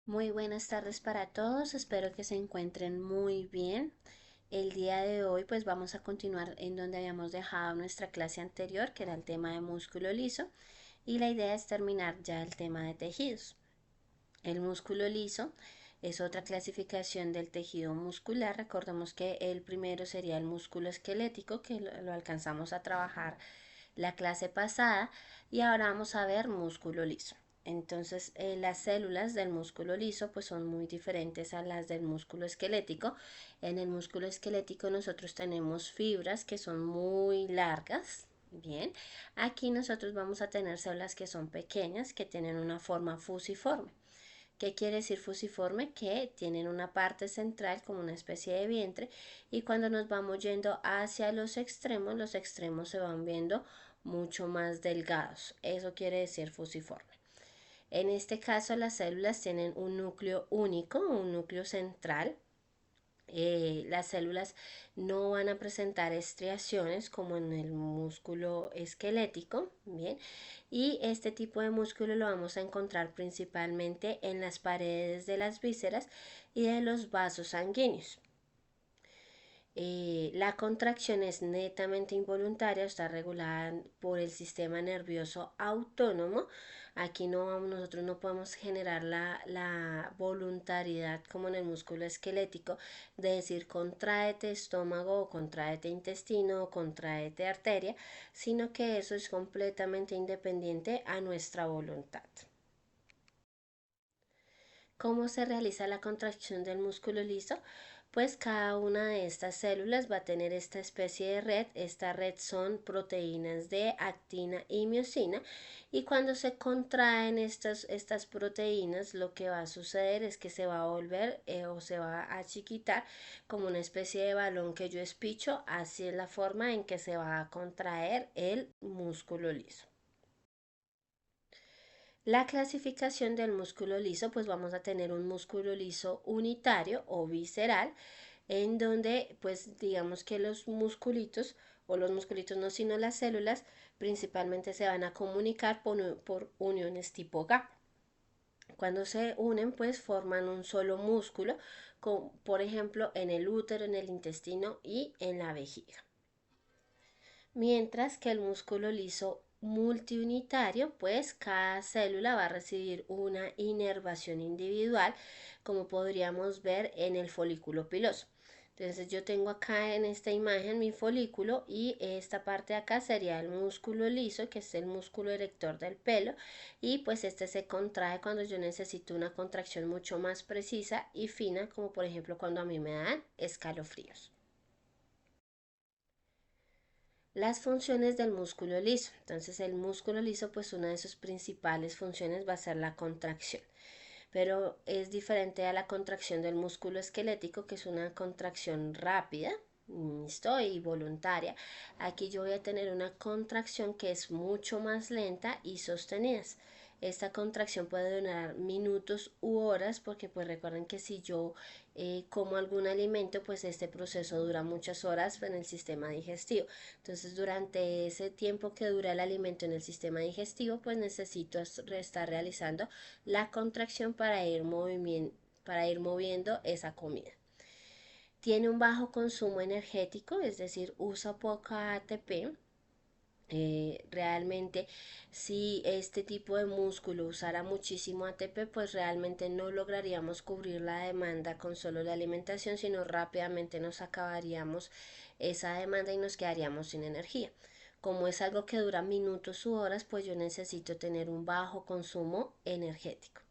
Muy buenas tardes para todos, espero que se encuentren muy bien. El día de hoy pues vamos a continuar en donde habíamos dejado nuestra clase anterior, que era el tema de músculo liso, y la idea es terminar ya el tema de tejidos. El músculo liso es otra clasificación del tejido muscular. Recordemos que el primero sería el músculo esquelético, que lo alcanzamos a trabajar la clase pasada, y ahora vamos a ver músculo liso. Entonces, las células del músculo liso pues son muy diferentes a las del músculo esquelético. En el músculo esquelético nosotros tenemos fibras que son muy largas. Bien, aquí nosotros vamos a tener células que son pequeñas, que tienen una forma fusiforme. ¿Qué quiere decir fusiforme? Que tienen una parte central como una especie de vientre, y cuando nos vamos yendo hacia los extremos se van viendo mucho más delgados. Eso quiere decir fusiforme. En este caso las células tienen un núcleo único, un núcleo central. Las células no van a presentar estriaciones como en el músculo esquelético, bien, y este tipo de músculo lo vamos a encontrar principalmente en las paredes de las vísceras y de los vasos sanguíneos. La contracción es netamente involuntaria, está regulada por el sistema nervioso autónomo. Aquí nosotros no podemos generar la voluntariedad como en el músculo esquelético de decir contráete estómago o contráete intestino o contráete arteria, sino que eso es completamente independiente a nuestra voluntad. ¿Cómo se realiza la contracción del músculo liso? Pues cada una de estas células va a tener esta especie de red. Esta red son proteínas de actina y miosina, y cuando se contraen estas proteínas, lo que va a suceder es que se va a volver o se va a chiquitar como una especie de balón que yo espicho. Así es la forma en que se va a contraer el músculo liso. La clasificación del músculo liso, pues vamos a tener un músculo liso unitario o visceral, en donde pues digamos que los musculitos, o los musculitos no, sino las células, principalmente se van a comunicar por uniones tipo gap. Cuando se unen pues forman un solo músculo, por ejemplo en el útero, en el intestino y en la vejiga. Mientras que el músculo liso multiunitario, pues cada célula va a recibir una inervación individual, como podríamos ver en el folículo piloso. Entonces yo tengo acá en esta imagen mi folículo, y esta parte de acá sería el músculo liso, que es el músculo erector del pelo, y pues este se contrae cuando yo necesito una contracción mucho más precisa y fina, como por ejemplo cuando a mí me dan escalofríos. Las funciones del músculo liso. Entonces el músculo liso, pues una de sus principales funciones va a ser la contracción, pero es diferente a la contracción del músculo esquelético, que es una contracción rápida, listo, y voluntaria. Aquí yo voy a tener una contracción que es mucho más lenta y sostenida. Esta contracción puede durar minutos u horas, porque pues recuerden que si yo como algún alimento, pues este proceso dura muchas horas en el sistema digestivo. Entonces durante ese tiempo que dura el alimento en el sistema digestivo, pues necesito estar realizando la contracción para ir moviendo esa comida. Tiene un bajo consumo energético, es decir, usa poca ATP. Realmente, si este tipo de músculo usara muchísimo ATP, pues realmente no lograríamos cubrir la demanda con solo la alimentación, sino rápidamente nos acabaríamos esa demanda y nos quedaríamos sin energía. Como es algo que dura minutos u horas, pues yo necesito tener un bajo consumo energético.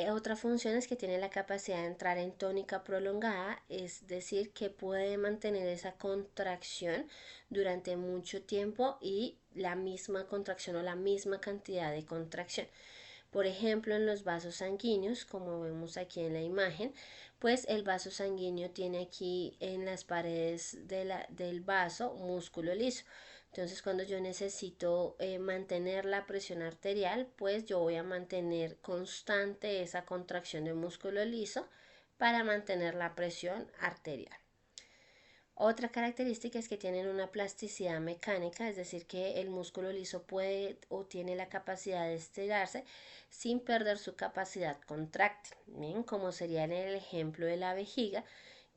Otra función es que tiene la capacidad de entrar en tónica prolongada, es decir, que puede mantener esa contracción durante mucho tiempo y la misma contracción o la misma cantidad de contracción. Por ejemplo, en los vasos sanguíneos, como vemos aquí en la imagen, pues el vaso sanguíneo tiene aquí en las paredes del vaso músculo liso. Entonces, cuando yo necesito mantener la presión arterial, pues yo voy a mantener constante esa contracción del músculo liso para mantener la presión arterial. Otra característica es que tienen una plasticidad mecánica, es decir, que el músculo liso puede o tiene la capacidad de estirarse sin perder su capacidad contráctil, bien, como sería en el ejemplo de la vejiga,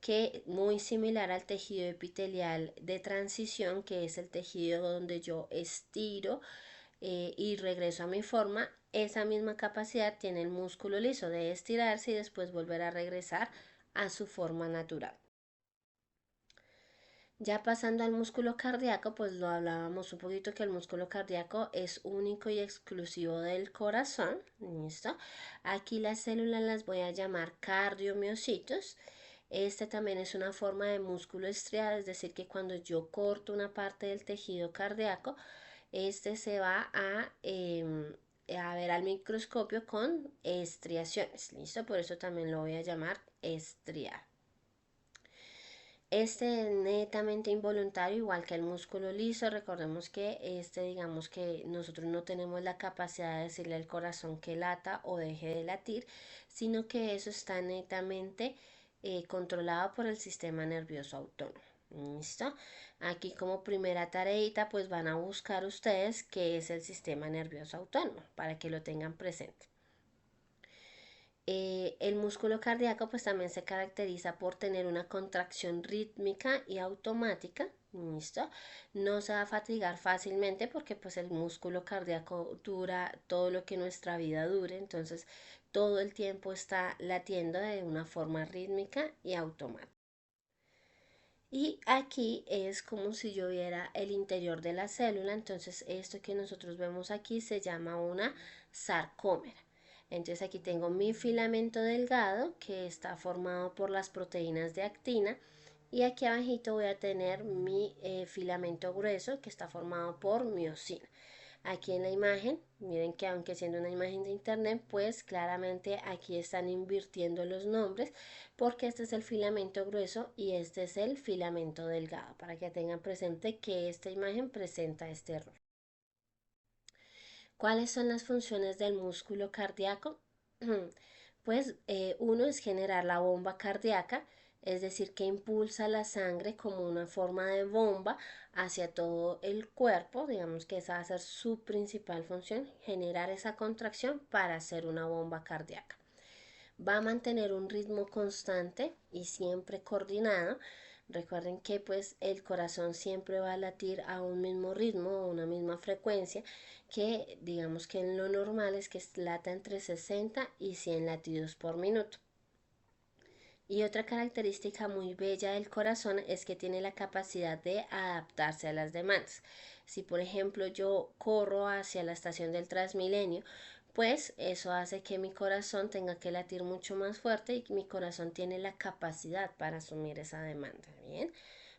que muy similar al tejido epitelial de transición, que es el tejido donde yo estiro y regreso a mi forma. Esa misma capacidad tiene el músculo liso de estirarse y después volver a regresar a su forma natural. Ya pasando al músculo cardíaco, pues lo hablábamos un poquito que el músculo cardíaco es único y exclusivo del corazón. ¿Listo? Aquí las células las voy a llamar cardiomiocitos. Este también es una forma de músculo estriado, es decir, que cuando yo corto una parte del tejido cardíaco, este se va a ver al microscopio con estriaciones. ¿Listo? Por eso también lo voy a llamar estriado. Este es netamente involuntario, igual que el músculo liso. Recordemos que digamos que nosotros no tenemos la capacidad de decirle al corazón que lata o deje de latir, sino que eso está netamente controlado por el sistema nervioso autónomo. ¿Listo? Aquí como primera tareita pues van a buscar ustedes qué es el sistema nervioso autónomo para que lo tengan presente. El músculo cardíaco pues también se caracteriza por tener una contracción rítmica y automática. ¿Listo? No se va a fatigar fácilmente porque pues el músculo cardíaco dura todo lo que nuestra vida dure, entonces todo el tiempo está latiendo de una forma rítmica y automática. Y aquí es como si yo viera el interior de la célula, entonces esto que nosotros vemos aquí se llama una sarcómera. Entonces aquí tengo mi filamento delgado que está formado por las proteínas de actina y aquí abajito voy a tener mi filamento grueso que está formado por miocina. Aquí en la imagen, miren que aunque siendo una imagen de internet, pues claramente aquí están invirtiendo los nombres porque este es el filamento grueso y este es el filamento delgado, para que tengan presente que esta imagen presenta este error. ¿Cuáles son las funciones del músculo cardíaco? Pues uno es generar la bomba cardíaca, es decir, que impulsa la sangre como una forma de bomba hacia todo el cuerpo. Digamos que esa va a ser su principal función, generar esa contracción para hacer una bomba cardíaca. Va a mantener un ritmo constante y siempre coordinado. Recuerden que pues el corazón siempre va a latir a un mismo ritmo o una misma frecuencia, que digamos que en lo normal es que lata entre 60 y 100 latidos por minuto. Y otra característica muy bella del corazón es que tiene la capacidad de adaptarse a las demandas. Si por ejemplo yo corro hacia la estación del Transmilenio, pues eso hace que mi corazón tenga que latir mucho más fuerte y mi corazón tiene la capacidad para asumir esa demanda. Bien.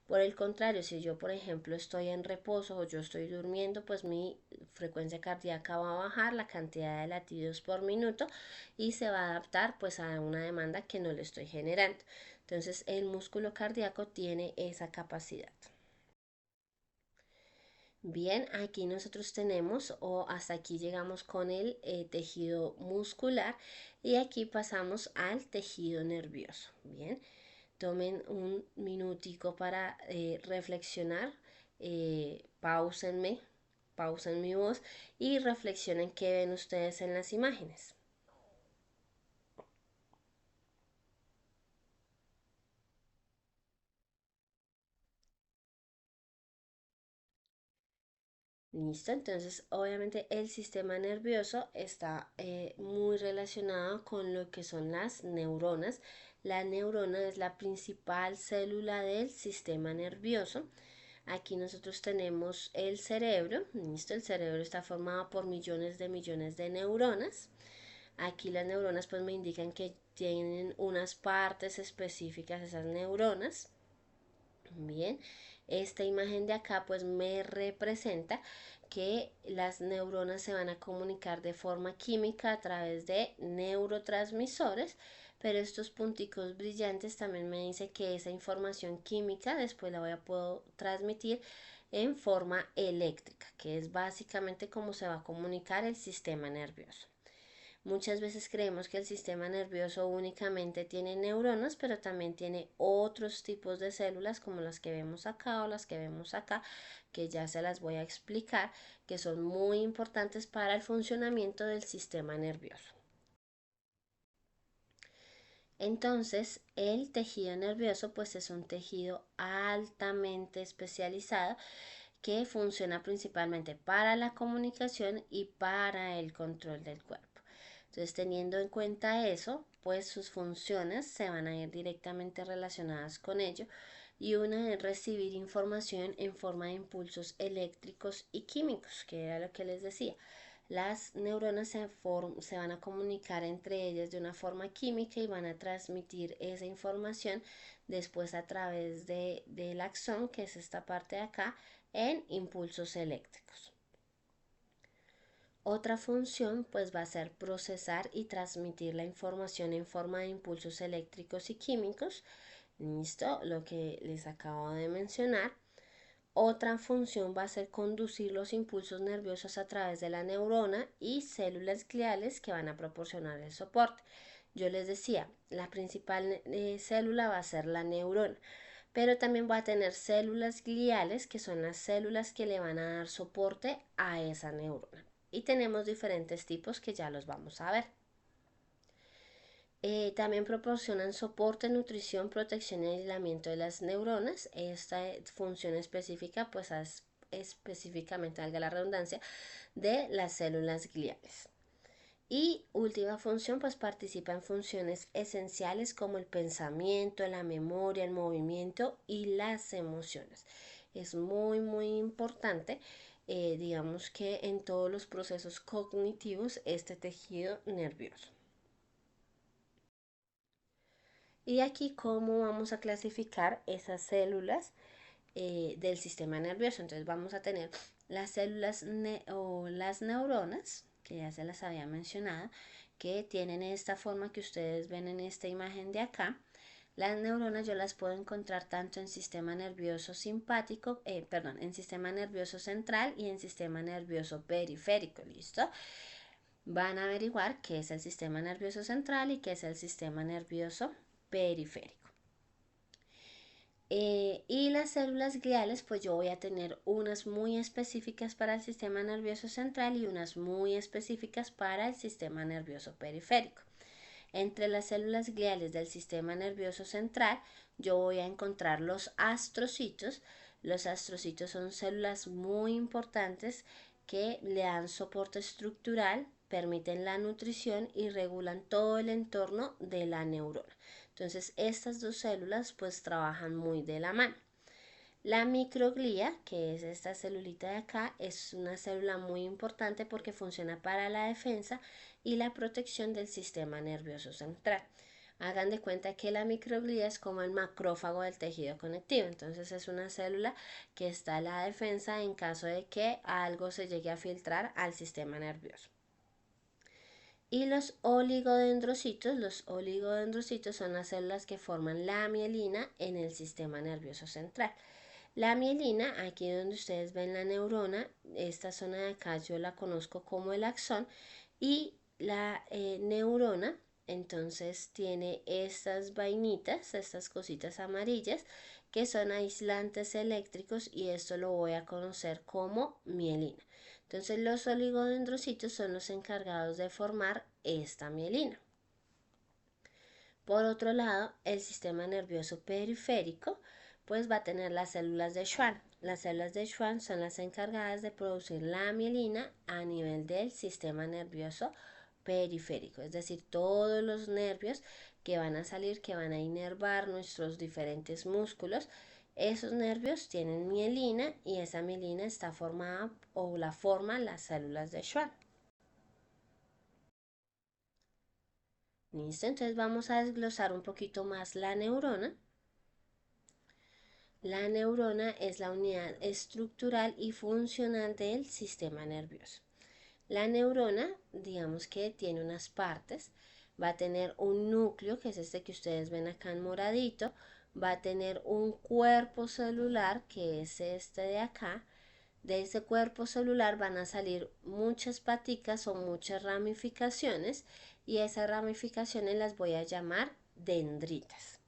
Por el contrario, si yo, por ejemplo, estoy en reposo o yo estoy durmiendo, pues mi frecuencia cardíaca va a bajar la cantidad de latidos por minuto y se va a adaptar pues a una demanda que no le estoy generando. Entonces, el músculo cardíaco tiene esa capacidad. Bien, aquí nosotros tenemos o hasta aquí llegamos con el tejido muscular y aquí pasamos al tejido nervioso. Bien, tomen un minutico para reflexionar, pausen mi voz y reflexionen qué ven ustedes en las imágenes. Listo, entonces obviamente el sistema nervioso está muy relacionado con lo que son las neuronas. La neurona es la principal célula del sistema nervioso. Aquí nosotros tenemos el cerebro. Listo, el cerebro está formado por millones de neuronas. Aquí las neuronas pues me indican que tienen unas partes específicas esas neuronas. Bien, esta imagen de acá pues me representa que las neuronas se van a comunicar de forma química a través de neurotransmisores, pero estos punticos brillantes también me dice que esa información química después la voy a poder transmitir en forma eléctrica, que es básicamente cómo se va a comunicar el sistema nervioso. Muchas veces creemos que el sistema nervioso únicamente tiene neuronas, pero también tiene otros tipos de células como las que vemos acá o las que vemos acá, que ya se las voy a explicar, que son muy importantes para el funcionamiento del sistema nervioso. Entonces, el tejido nervioso pues es un tejido altamente especializado que funciona principalmente para la comunicación y para el control del cuerpo. Entonces, teniendo en cuenta eso, pues sus funciones se van a ir directamente relacionadas con ello y una es recibir información en forma de impulsos eléctricos y químicos, que era lo que les decía. Las neuronas se van a comunicar entre ellas de una forma química y van a transmitir esa información después a través del axón, que es esta parte de acá, en impulsos eléctricos. Otra función pues va a ser procesar y transmitir la información en forma de impulsos eléctricos y químicos. Listo, lo que les acabo de mencionar. Otra función va a ser conducir los impulsos nerviosos a través de la neurona y células gliales que van a proporcionar el soporte. Yo les decía, la principal célula va a ser la neurona, pero también va a tener células gliales, que son las células que le van a dar soporte a esa neurona. Y tenemos diferentes tipos que ya los vamos a ver. También proporcionan soporte, nutrición, protección y aislamiento de las neuronas. Esta función específica pues es específicamente, valga la redundancia, de las células gliales. Y última función, pues participa en funciones esenciales como el pensamiento, la memoria, el movimiento y las emociones. Es muy importante, digamos que en todos los procesos cognitivos, este tejido nervioso. Y aquí cómo vamos a clasificar esas células del sistema nervioso. Entonces vamos a tener las células o las neuronas, que ya se las había mencionado, que tienen esta forma que ustedes ven en esta imagen de acá. Las neuronas yo las puedo encontrar tanto en sistema nervioso simpático, en sistema nervioso central y en sistema nervioso periférico, ¿listo? Van a averiguar qué es el sistema nervioso central y qué es el sistema nervioso periférico. Y las células gliales, pues yo voy a tener unas muy específicas para el sistema nervioso central y unas muy específicas para el sistema nervioso periférico. Entre las células gliales del sistema nervioso central, yo voy a encontrar los astrocitos. Los astrocitos son células muy importantes que le dan soporte estructural, permiten la nutrición y regulan todo el entorno de la neurona. Entonces, estas dos células pues trabajan muy de la mano. La microglía, que es esta celulita de acá, es una célula muy importante porque funciona para la defensa y la protección del sistema nervioso central. Hagan de cuenta que la microglía es como el macrófago del tejido conectivo, entonces es una célula que está a la defensa en caso de que algo se llegue a filtrar al sistema nervioso. Y los oligodendrocitos son las células que forman la mielina en el sistema nervioso central. La mielina, aquí donde ustedes ven la neurona, esta zona de acá yo la conozco como el axón, y la neurona entonces tiene estas vainitas, estas cositas amarillas que son aislantes eléctricos, y esto lo voy a conocer como mielina. Entonces los oligodendrocitos son los encargados de formar esta mielina. Por otro lado, el sistema nervioso periférico pues va a tener las células de Schwann. Las células de Schwann son las encargadas de producir la mielina a nivel del sistema nervioso periférico, es decir, todos los nervios que van a salir, que van a inervar nuestros diferentes músculos. Esos nervios tienen mielina y esa mielina está formada o la forman las células de Schwann. ¿Listo? Entonces vamos a desglosar un poquito más la neurona. La neurona es la unidad estructural y funcional del sistema nervioso. La neurona, digamos que tiene unas partes, va a tener un núcleo, que es este que ustedes ven acá en moradito, va a tener un cuerpo celular, que es este de acá, De ese cuerpo celular van a salir muchas paticas o muchas ramificaciones y esas ramificaciones las voy a llamar dendritas.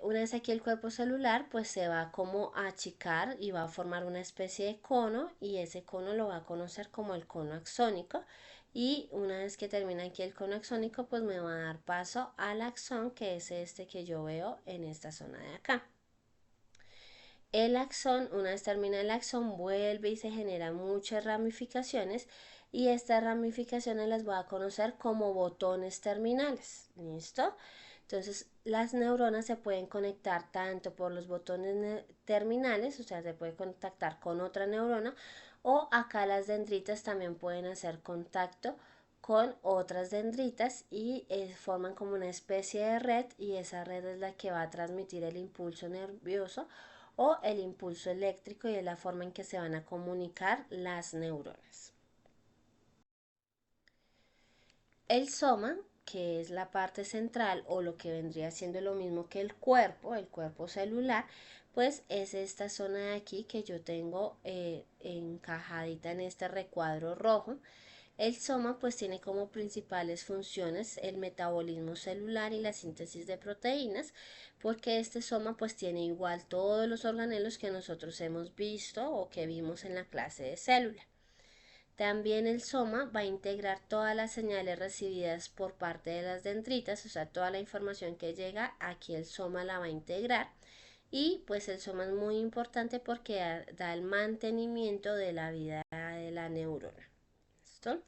Una vez aquí el cuerpo celular pues se va como a achicar y va a formar una especie de cono y ese cono lo va a conocer como el cono axónico y una vez que termina aquí el cono axónico pues me va a dar paso al axón, que es este que yo veo en esta zona de acá. El axón, una vez termina el axón, vuelve y se generan muchas ramificaciones y estas ramificaciones las voy a conocer como botones terminales. ¿Listo? Entonces las neuronas se pueden conectar tanto por los botones terminales, o sea, se puede contactar con otra neurona, o acá las dendritas también pueden hacer contacto con otras dendritas y forman como una especie de red y esa red es la que va a transmitir el impulso nervioso o el impulso eléctrico y es la forma en que se van a comunicar las neuronas. El soma, que es la parte central o lo que vendría siendo lo mismo que el cuerpo celular, pues es esta zona de aquí que yo tengo encajadita en este recuadro rojo. El soma pues tiene como principales funciones el metabolismo celular y la síntesis de proteínas, porque este soma pues tiene igual todos los organelos que nosotros hemos visto o que vimos en la clase de célula. También el soma va a integrar todas las señales recibidas por parte de las dendritas, o sea, toda la información que llega aquí el soma la va a integrar y pues el soma es muy importante porque da el mantenimiento de la vida de la neurona. ¿Listo?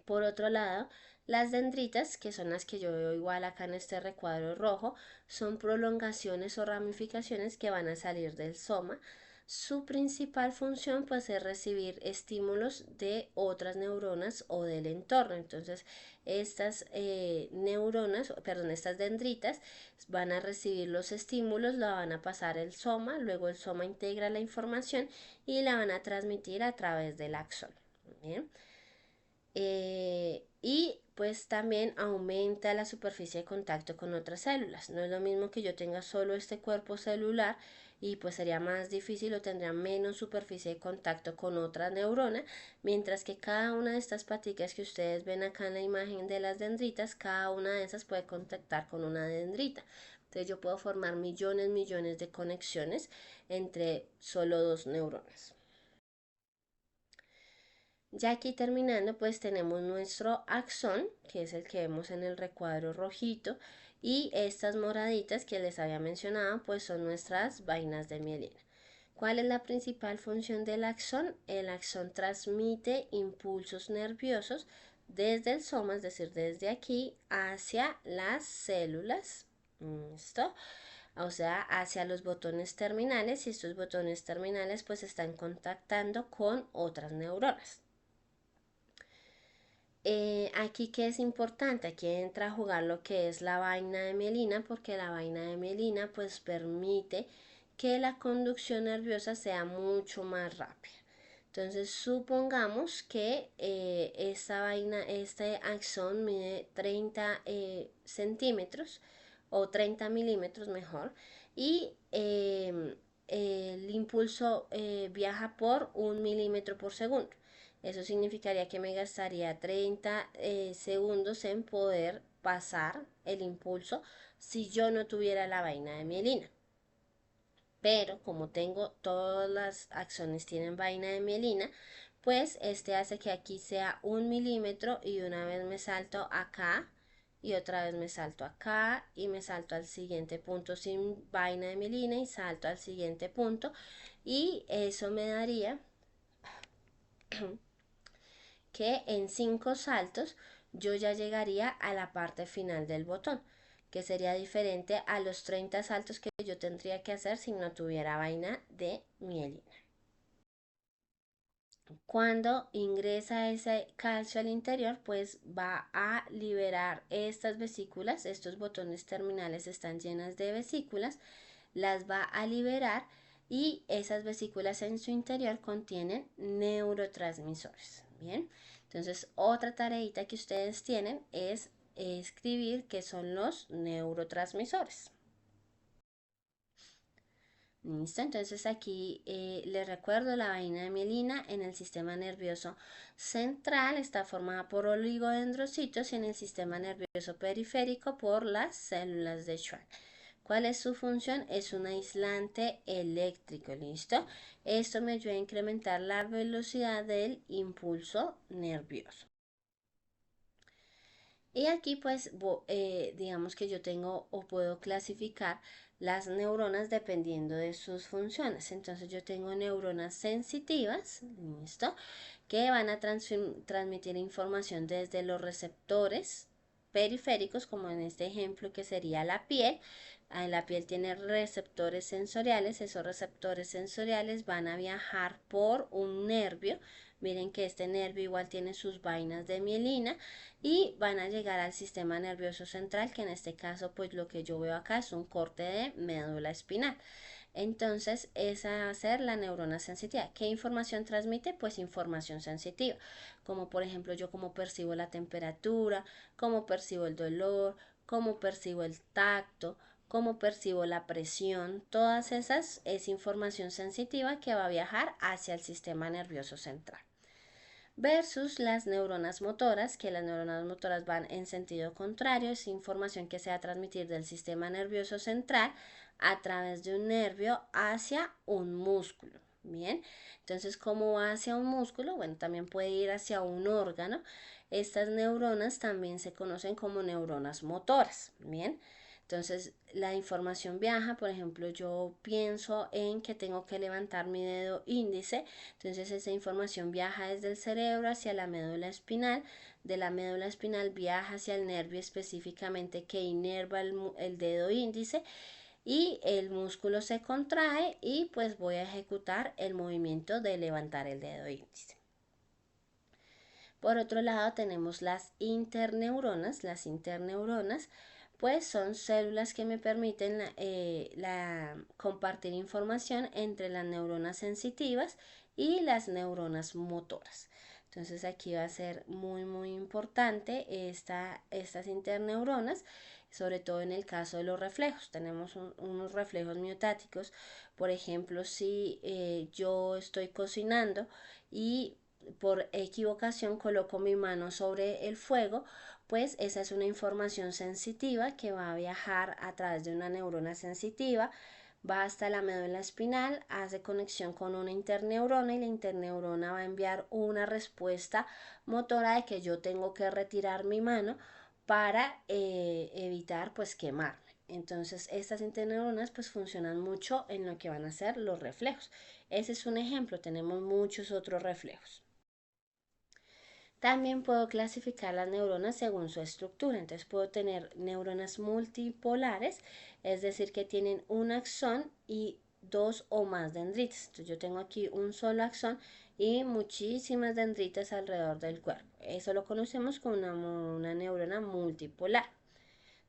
Por otro lado, las dendritas, que son las que yo veo igual acá en este recuadro rojo, son prolongaciones o ramificaciones que van a salir del soma. Su principal función pues es recibir estímulos de otras neuronas o del entorno. Entonces, estas estas dendritas van a recibir los estímulos, la van a pasar el soma, luego el soma integra la información y la van a transmitir a través del axón. Bien. Y pues también aumenta la superficie de contacto con otras células. No es lo mismo que yo tenga solo este cuerpo celular y pues sería más difícil o tendría menos superficie de contacto con otra neurona, mientras que cada una de estas paticas que ustedes ven acá en la imagen de las dendritas, cada una de esas puede contactar con una dendrita. Entonces yo puedo formar millones de conexiones entre solo dos neuronas. Ya aquí terminando, pues tenemos nuestro axón, que es el que vemos en el recuadro rojito, y estas moraditas que les había mencionado, pues son nuestras vainas de mielina. ¿Cuál es la principal función del axón? El axón transmite impulsos nerviosos desde el soma, es decir, desde aquí hacia las células. ¿Listo? O sea, hacia los botones terminales y estos botones terminales pues están contactando con otras neuronas. Aquí que es importante, aquí entra a jugar lo que es la vaina de mielina, porque la vaina de mielina pues permite que la conducción nerviosa sea mucho más rápida. Entonces supongamos que este axón mide 30 centímetros o 30 milímetros mejor y el impulso viaja por 1 milímetro por segundo. Eso significaría que me gastaría 30 segundos en poder pasar el impulso si yo no tuviera la vaina de mielina. Pero como tengo todas las axones tienen vaina de mielina, pues este hace que aquí sea 1 milímetro y una vez me salto acá y otra vez me salto acá y me salto al siguiente punto sin vaina de mielina y salto al siguiente punto y eso me daría que en 5 saltos yo ya llegaría a la parte final del botón, que sería diferente a los 30 saltos que yo tendría que hacer si no tuviera vaina de mielina. Cuando ingresa ese calcio al interior, pues va a liberar estas vesículas, estos botones terminales están llenas de vesículas, las va a liberar y esas vesículas en su interior contienen neurotransmisores. Bien, entonces otra tareita que ustedes tienen es escribir qué son los neurotransmisores. ¿Listo? Entonces aquí les recuerdo la vaina de mielina en el sistema nervioso central está formada por oligodendrocitos y en el sistema nervioso periférico por las células de Schwann. ¿Cuál es su función? Es un aislante eléctrico, ¿listo? Esto me ayuda a incrementar la velocidad del impulso nervioso. Y aquí pues digamos que yo tengo o puedo clasificar las neuronas dependiendo de sus funciones. Entonces yo tengo neuronas sensitivas, ¿listo? Que van a transmitir información desde los receptores periféricos, como en este ejemplo que sería la piel. La piel tiene receptores sensoriales, esos receptores sensoriales van a viajar por un nervio. Miren que este nervio igual tiene sus vainas de mielina y van a llegar al sistema nervioso central, que en este caso pues lo que yo veo acá es un corte de médula espinal. Entonces, esa va a ser la neurona sensitiva. ¿Qué información transmite? Pues información sensitiva, como por ejemplo yo cómo percibo la temperatura, cómo percibo el dolor, cómo percibo el tacto, cómo percibo la presión. Todas esas es información sensitiva que va a viajar hacia el sistema nervioso central versus las neuronas motoras, que las neuronas motoras van en sentido contrario, es información que se va a transmitir del sistema nervioso central a través de un nervio hacia un músculo. Bien, entonces, ¿cómo va hacia un músculo? Bueno, también puede ir hacia un órgano. Estas neuronas también se conocen como neuronas motoras. Bien, entonces la información viaja, por ejemplo, yo pienso en que tengo que levantar mi dedo índice, entonces esa información viaja desde el cerebro hacia la médula espinal, de la médula espinal viaja hacia el nervio específicamente que inerva el dedo índice y el músculo se contrae y pues voy a ejecutar el movimiento de levantar el dedo índice. Por otro lado tenemos las interneuronas. Las interneuronas pues son células que me permiten compartir información entre las neuronas sensitivas y las neuronas motoras. Entonces aquí va a ser muy importante estas interneuronas, sobre todo en el caso de los reflejos. Tenemos unos reflejos miotáticos, por ejemplo, si yo estoy cocinando y por equivocación coloco mi mano sobre el fuego, pues esa es una información sensitiva que va a viajar a través de una neurona sensitiva, va hasta la médula espinal, hace conexión con una interneurona y la interneurona va a enviar una respuesta motora de que yo tengo que retirar mi mano para evitar pues quemarme. Entonces estas interneuronas pues funcionan mucho en lo que van a ser los reflejos. Ese es un ejemplo, tenemos muchos otros reflejos. También puedo clasificar las neuronas según su estructura. Entonces puedo tener neuronas multipolares, es decir, que tienen un axón y dos o más dendritas. Entonces yo tengo aquí un solo axón y muchísimas dendritas alrededor del cuerpo. Eso lo conocemos como una neurona multipolar.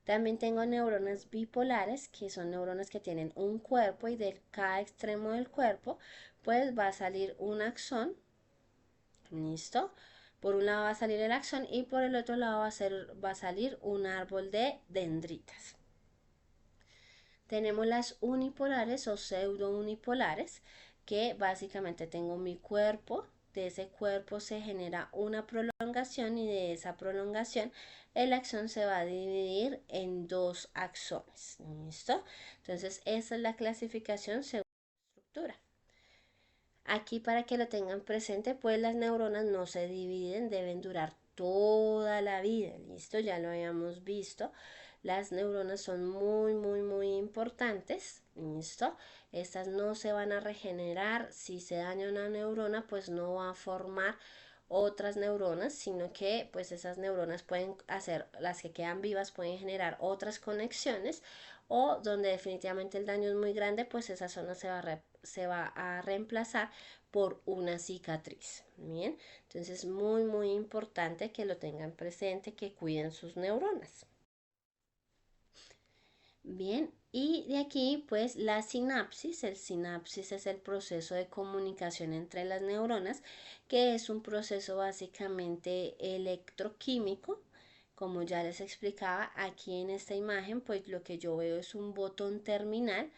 También tengo neuronas bipolares, que son neuronas que tienen un cuerpo y de cada extremo del cuerpo pues va a salir un axón. ¿Listo? Por un lado va a salir el axón y por el otro lado va a salir un árbol de dendritas. Tenemos las unipolares o pseudo-unipolares, que básicamente tengo mi cuerpo, de ese cuerpo se genera una prolongación y de esa prolongación el axón se va a dividir en dos axones. ¿Listo? Entonces esa es la clasificación según la estructura. Aquí para que lo tengan presente, pues las neuronas no se dividen, deben durar toda la vida. Listo, ya lo habíamos visto. Las neuronas son muy importantes. Listo, estas no se van a regenerar. Si se daña una neurona, pues no va a formar otras neuronas, sino que pues esas neuronas pueden hacer, las que quedan vivas pueden generar otras conexiones o donde definitivamente el daño es muy grande, pues esa zona se va a reemplazar por una cicatriz. Bien, entonces muy importante que lo tengan presente, que cuiden sus neuronas. Bien, y de aquí pues la sinapsis, el sinapsis es el proceso de comunicación entre las neuronas, que es un proceso básicamente electroquímico. Como ya les explicaba aquí en esta imagen, pues lo que yo veo es un botón terminal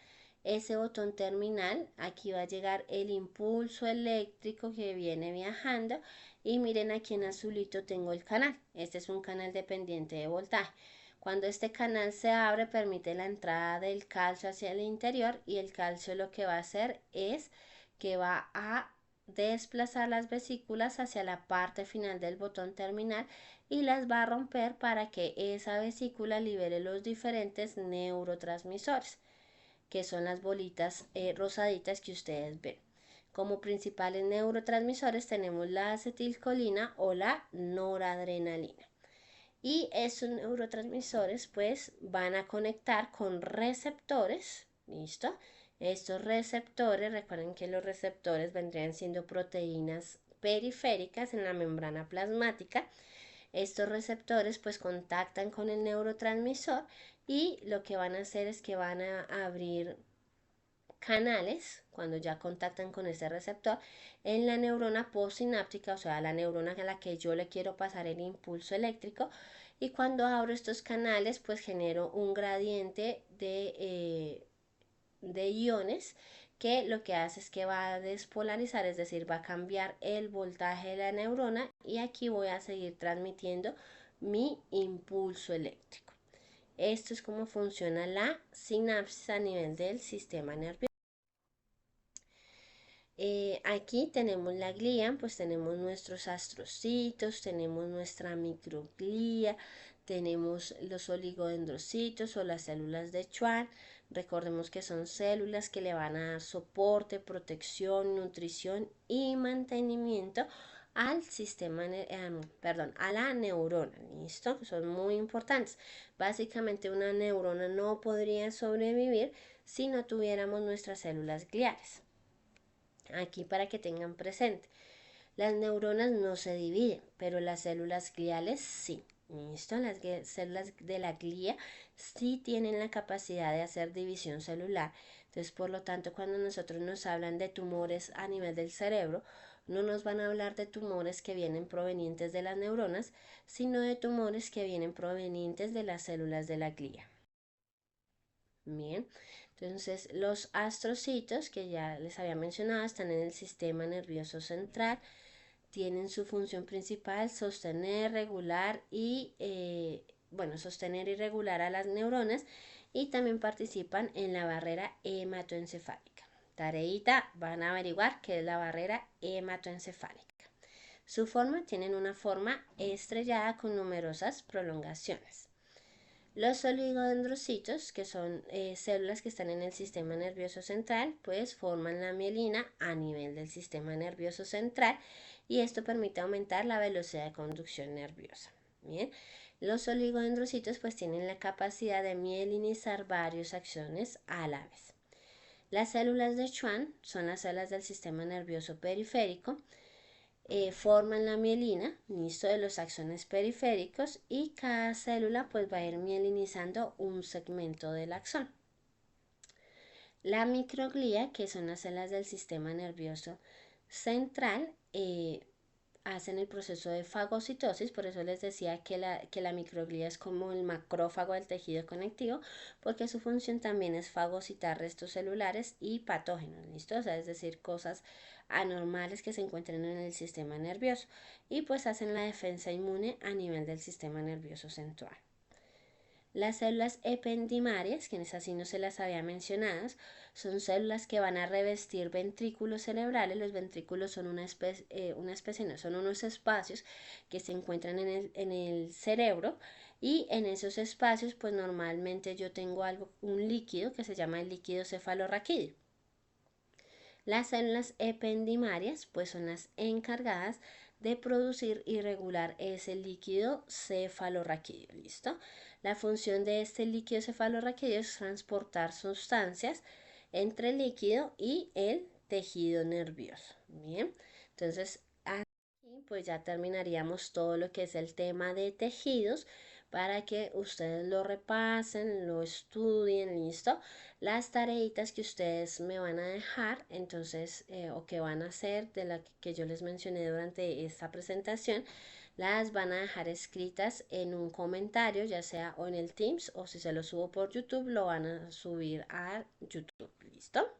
ese botón terminal, aquí va a llegar el impulso eléctrico que viene viajando y miren aquí en azulito tengo el canal. Este es un canal dependiente de voltaje. Cuando este canal se abre permite la entrada del calcio hacia el interior y el calcio lo que va a hacer es que va a desplazar las vesículas hacia la parte final del botón terminal y las va a romper para que esa vesícula libere los diferentes neurotransmisores, que son las bolitas rosaditas que ustedes ven. Como principales neurotransmisores tenemos la acetilcolina o la noradrenalina. Y esos neurotransmisores pues van a conectar con receptores, ¿listo? Estos receptores, recuerden que los receptores vendrían siendo proteínas periféricas en la membrana plasmática. Estos receptores pues contactan con el neurotransmisor y lo que van a hacer es que van a abrir canales cuando ya contactan con ese receptor en la neurona postsináptica, o sea, la neurona a la que yo le quiero pasar el impulso eléctrico, y cuando abro estos canales pues genero un gradiente de iones que lo que hace es que va a despolarizar, es decir, va a cambiar el voltaje de la neurona y aquí voy a seguir transmitiendo mi impulso eléctrico. Esto es como funciona la sinapsis a nivel del sistema nervioso. Aquí tenemos la glía, pues tenemos nuestros astrocitos, tenemos nuestra microglía, tenemos los oligodendrocitos o las células de Schwann. Recordemos que son células que le van a dar soporte, protección, nutrición y mantenimiento al sistema, a la neurona, ¿listo? Son muy importantes. Básicamente una neurona no podría sobrevivir si no tuviéramos nuestras células gliales. Aquí para que tengan presente, las neuronas no se dividen, pero las células gliales sí. ¿Listo? Las células de la glía sí tienen la capacidad de hacer división celular. Entonces, por lo tanto, cuando nosotros nos hablan de tumores a nivel del cerebro, no nos van a hablar de tumores que vienen provenientes de las neuronas, sino de tumores que vienen provenientes de las células de la glía. Bien, entonces los astrocitos que ya les había mencionado están en el sistema nervioso central, tienen su función principal sostener, regular y, sostener y regular a las neuronas y también participan en la barrera hematoencefálica. Tareita, van a averiguar qué es la barrera hematoencefálica. Su forma, tienen una forma estrellada con numerosas prolongaciones. Los oligodendrocitos, que son células que están en el sistema nervioso central, pues forman la mielina a nivel del sistema nervioso central y esto permite aumentar la velocidad de conducción nerviosa. Bien, los oligodendrocitos pues tienen la capacidad de mielinizar varios axones a la vez. Las células de Schwann son las células del sistema nervioso periférico, forman la mielina, listo, de los axones periféricos y cada célula pues va a ir mielinizando un segmento del axón. La microglía, que son las células del sistema nervioso central, hacen el proceso de fagocitosis, por eso les decía que la microglía es como el macrófago del tejido conectivo, porque su función también es fagocitar restos celulares y patógenos, ¿listo? O sea, es decir, cosas anormales que se encuentran en el sistema nervioso y pues hacen la defensa inmune a nivel del sistema nervioso central. Las células ependimarias, que en esas sí no se las había mencionado, son células que van a revestir ventrículos cerebrales. Los ventrículos son una especie no, son unos espacios que se encuentran en el cerebro y en esos espacios pues normalmente yo tengo un líquido que se llama el líquido cefalorraquídeo. Las células ependimarias pues son las encargadas de producir y regular ese líquido cefalorraquídeo, ¿listo? La función de este líquido cefalorraquídeo es transportar sustancias entre el líquido y el tejido nervioso. Bien, entonces aquí pues ya terminaríamos todo lo que es el tema de tejidos para que ustedes lo repasen, lo estudien, listo. Las tareitas que ustedes me van a dejar, entonces, o que van a hacer de la que yo les mencioné durante esta presentación, las van a dejar escritas en un comentario, ya sea o en el Teams o si se lo subo por YouTube, lo van a subir a YouTube. ¿Listo?